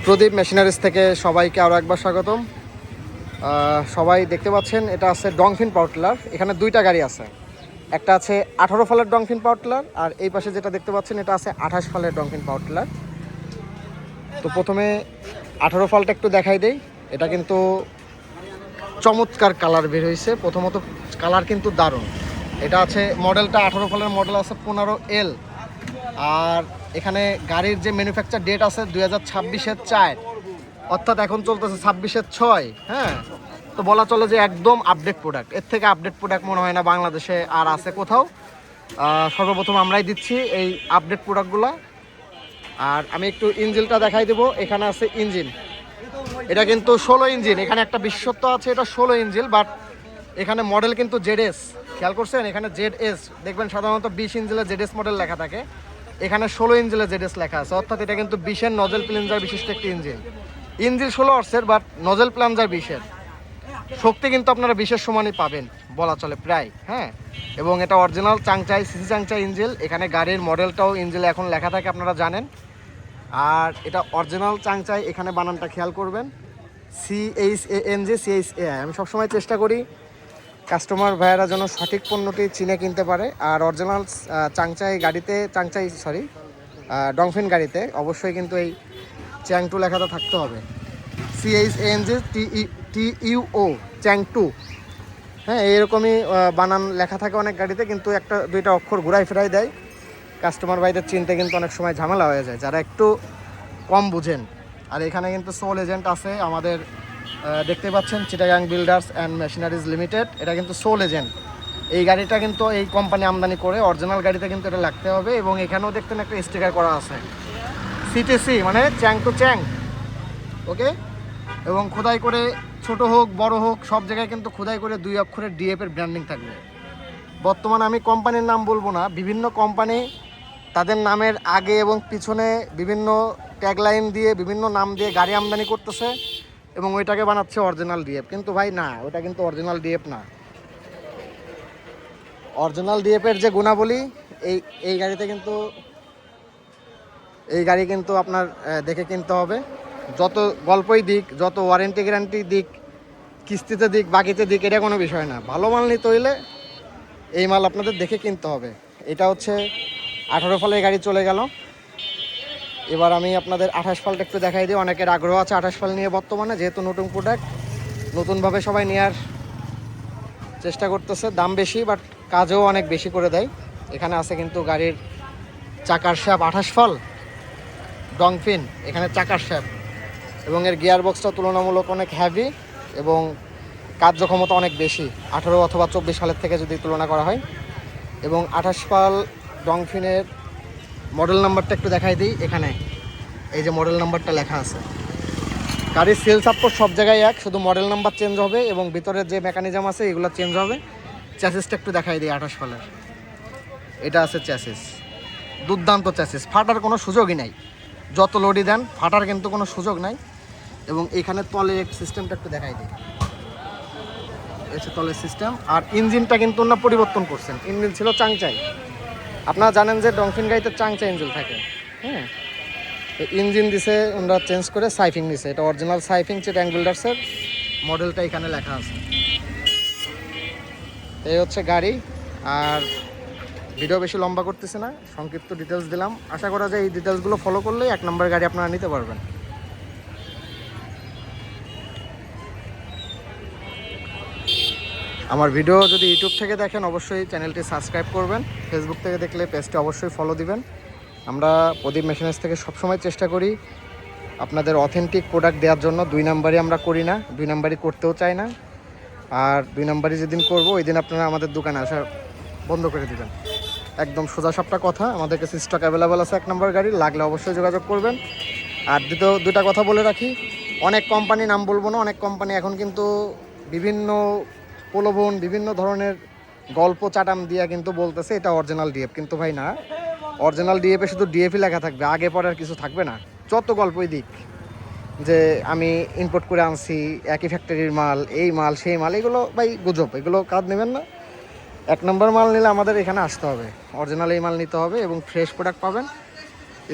প্রদীপ machineries থেকে সবাইকে আরও একবার স্বাগতম। সবাই দেখতে পাচ্ছেন এটা আছে ডংফিন পাওয়ার টিলার। এখানে দুইটা গাড়ি আছে, একটা আছে 18 ফালের ডংফিন পাওয়ার টিলার, আর এই পাশে যেটা দেখতে পাচ্ছেন এটা আছে 28 ফালের ডংফিন পাওয়ার টিলার। তো প্রথমে 18 ফালটা একটু দেখাই দেই। এটা কিন্তু চমৎকার কালার বের হয়েছে। প্রথমত কালার কিন্তু দারুণ। এটা আছে মডেলটা 18 ফালের মডেল আছে 15L, আর এখানে গাড়ির যে ম্যানুফ্যাকচার ডেট আছে 2026-এর 4, অর্থাৎ এখন চলতেছে 26-এর 6। হ্যাঁ, তো বলা চলে যে একদম আপডেট প্রোডাক্ট। এর থেকে আপডেট প্রোডাক্ট মনে হয় না বাংলাদেশে আর আছে কোথাও। সর্বপ্রথম আমরাই দিচ্ছি এই আপডেট প্রোডাক্টগুলো। আর আমি একটু ইঞ্জিনটা দেখাই দেবো। এখানে আছে ইঞ্জিন, এটা কিন্তু 16 ইঞ্জিন। এখানে একটা বিশেষত্ব আছে, এটা 16 ইঞ্জিন, বাট এখানে মডেল কিন্তু ZS। খেয়াল করছেন, এখানে ZS দেখবেন সাধারণত 20 ইঞ্জিনের ZS মডেল লেখা থাকে, এখানে 16 ইঞ্জিনের ZS লেখা আছে। অর্থাৎ এটা কিন্তু 20-এর নজেল প্লেঞ্জার বিশিষ্ট একটি ইঞ্জিন। ইঞ্জিন 16 হর্সের, বাট নজেল প্লেঞ্জার 20-এর। শক্তি কিন্তু আপনারা 20-এর সমানই পাবেন বলা চলে প্রায়। হ্যাঁ, এবং এটা অরিজিনাল চাংচাই সিসি চাংচাই ইঞ্জিন। এখানে গাড়ির মডেলটাও ইঞ্জিনে এখন লেখা থাকে, আপনারা জানেন। আর এটা অরিজিনাল চাংচাই, এখানে বানানটা খেয়াল করবেন, CHANG CHAI। আমি সবসময় চেষ্টা করি কাস্টমার ভাইয়েরা যেন সঠিক পণ্যটি চিনে কিনতে পারে। আর অরিজিনাল চাংচাই গাড়িতে, ডংফিন গাড়িতে অবশ্যই কিন্তু এই চ্যাং 2 লেখাটা থাকতে হবে, CHANG TUO চ্যাং 2। হ্যাঁ, এইরকমই বানান লেখা থাকে অনেক গাড়িতে, কিন্তু একটা দুইটা অক্ষর ঘুরাই ফেরাই দেয়। কাস্টমার ভাইদের চিনতে কিন্তু অনেক সময় ঝামেলা হয়ে যায় যারা একটু কম বুঝেন। আর এখানে কিন্তু সোল এজেন্ট আছে আমাদের, দেখতে পাচ্ছেন Chittagong builders and machineries limited. এটা কিন্তু সোল এজেন্ট। এই গাড়িটা কিন্তু এই কোম্পানি আমদানি করে, অরিজিনাল গাড়িতে কিন্তু এটা লাগতে হবে। এবং এখানেও দেখতেন একটা স্টিকার করা আছে CTC, মানে চ্যাং টু চ্যাং। ওকে, এবং খোদাই করে ছোট হোক বড় হোক সব জায়গায় কিন্তু খোদাই করে 2 অক্ষরের DF এর ব্র্যান্ডিং থাকবে। বর্তমানে আমি কোম্পানির নাম বলবো না, বিভিন্ন কোম্পানি তাদের নামের আগে এবং পিছনে বিভিন্ন ট্যাগলাইন দিয়ে, বিভিন্ন নাম দিয়ে গাড়ি আমদানি করতেছে এবং ওইটাকে বানাচ্ছে অরিজিনাল DF। কিন্তু ভাই না, ওটা কিন্তু অরিজিনাল DF না। অরিজিনাল DF এর যে গুণাবলী এই গাড়িতে কিন্তু, এই গাড়ি কিন্তু আপনার দেখে কিনতে হবে। যত গল্পই দিক, যত ওয়ারেন্টি গ্যারান্টি দিক, কিস্তিতে দিক, বাকিতে দিক, এটা কোনো বিষয় না। ভালো মাল নিতে হইলে এই মাল আপনাদের দেখে কিনতে হবে। এটা হচ্ছে 18 ফালের গাড়ি চলে গেল। এবার আমি আপনাদের 28 ফালটা একটু দেখাই দিই। অনেকের আগ্রহ আছে 28 ফাল নিয়ে বর্তমানে, যেহেতু নতুন প্রোডাক্ট, নতুনভাবে সবাই নেওয়ার চেষ্টা করতেছে। দাম বেশি, বাট কাজও অনেক বেশি করে দেয়। এখানে আছে কিন্তু গাড়ির চাকার শ্যাপ 28 ফাল ডংফিন, এখানে চাকার শ্যাপ, এবং এর গিয়ার বক্সটা তুলনামূলক অনেক হ্যাভি এবং কার্যক্ষমতা অনেক বেশি 18 অথবা 24 সালের থেকে যদি তুলনা করা হয়। এবং 28 ফাল ডংফিনের মডেল নাম্বারটা একটু দেখাই দিই। এখানে এই যে মডেল নাম্বারটা লেখা আছে। গাড়ির সেল সাপোর্ট সব জায়গায় এক, শুধু মডেল নাম্বার চেঞ্জ হবে এবং ভিতরের যে মেকানিজম আছে এগুলো চেঞ্জ হবে। চ্যাসিসটা একটু দেখাই দিই 28 ফালের। এটা আছে চ্যাসিস, দুর্দান্ত চ্যাসিস, ফাটার কোনো সুযোগই নাই। যত লোডই দেন ফাটার কিন্তু কোনো সুযোগ নাই। এবং এখানে তলের সিস্টেমটা একটু দেখাই দিই, এসে তলের সিস্টেম। আর ইঞ্জিনটা কিন্তু ওনারা পরিবর্তন করছেন। ইঞ্জিন ছিল চাংচাই, আপনারা জানেন যে ডংফিন গাড়িতে চাংচাই ইঞ্জিন থাকে। হ্যাঁ, ইঞ্জিন দিছে ওনারা চেঞ্জ করে সাইফিং দিছে। এটা অরিজিনাল সাইফিং চিটাগাং বিল্ডার্সের, মডেলটা এখানে লেখা আছে। এই হচ্ছে গাড়ি। আর ভিডিও বেশি লম্বা করতেছে না, সংক্ষিপ্ত ডিটেলস দিলাম। আশা করা যায় এই ডিটেলসগুলো ফলো করলে 1 নম্বর গাড়ি আপনারা নিতে পারবেন। আমার ভিডিও যদি ইউটিউব থেকে দেখেন অবশ্যই চ্যানেলটি সাবস্ক্রাইব করবেন, ফেসবুক থেকে দেখলে পেজটি অবশ্যই ফলো দিবেন। আমরা প্রদীপ মেশিনারিজ থেকে সবসময় চেষ্টা করি আপনাদের অথেন্টিক প্রোডাক্ট দেওয়ার জন্য। 2 নাম্বারই আমরা করি না, 2 নাম্বারই করতেও চাই না। আর 2 নাম্বারই যেদিন করবো ওই দিন আপনারা আমাদের দোকানে আসা বন্ধ করে দিবেন। একদম সোজা সাপটা কথা। আমাদের কাছে স্টক অ্যাভেলেবেল আছে 1 নম্বর গাড়ি, লাগলে অবশ্যই যোগাযোগ করবেন। আর দুটা কথা বলে রাখি, অনেক কোম্পানি, নাম বলবো না, অনেক কোম্পানি এখন কিন্তু বিভিন্ন প্রলোভন, বিভিন্ন ধরনের গল্প চাটাম দিয়া কিন্তু বলতেছে এটা অরিজিনাল DF। কিন্তু ভাই না, অরিজিনাল DF এ শুধু DF-ই লেখা থাকবে, আগে পরে আর কিছু থাকবে না। যত গল্পই দিক যে আমি ইম্পোর্ট করে আনছি, একই ফ্যাক্টরির মাল, এই মাল সেই মাল, এগুলো ভাই গুজব, এগুলো কাজ নেবেন না। 1 নম্বর মাল নিলে আমাদের এখানে আসতে হবে, অরিজিনাল এই মাল নিতে হবে এবং ফ্রেশ প্রোডাক্ট পাবেন।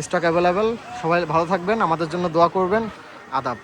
Stock available. সবাই ভালো থাকবেন, আমাদের জন্য দোয়া করবেন। আদাব।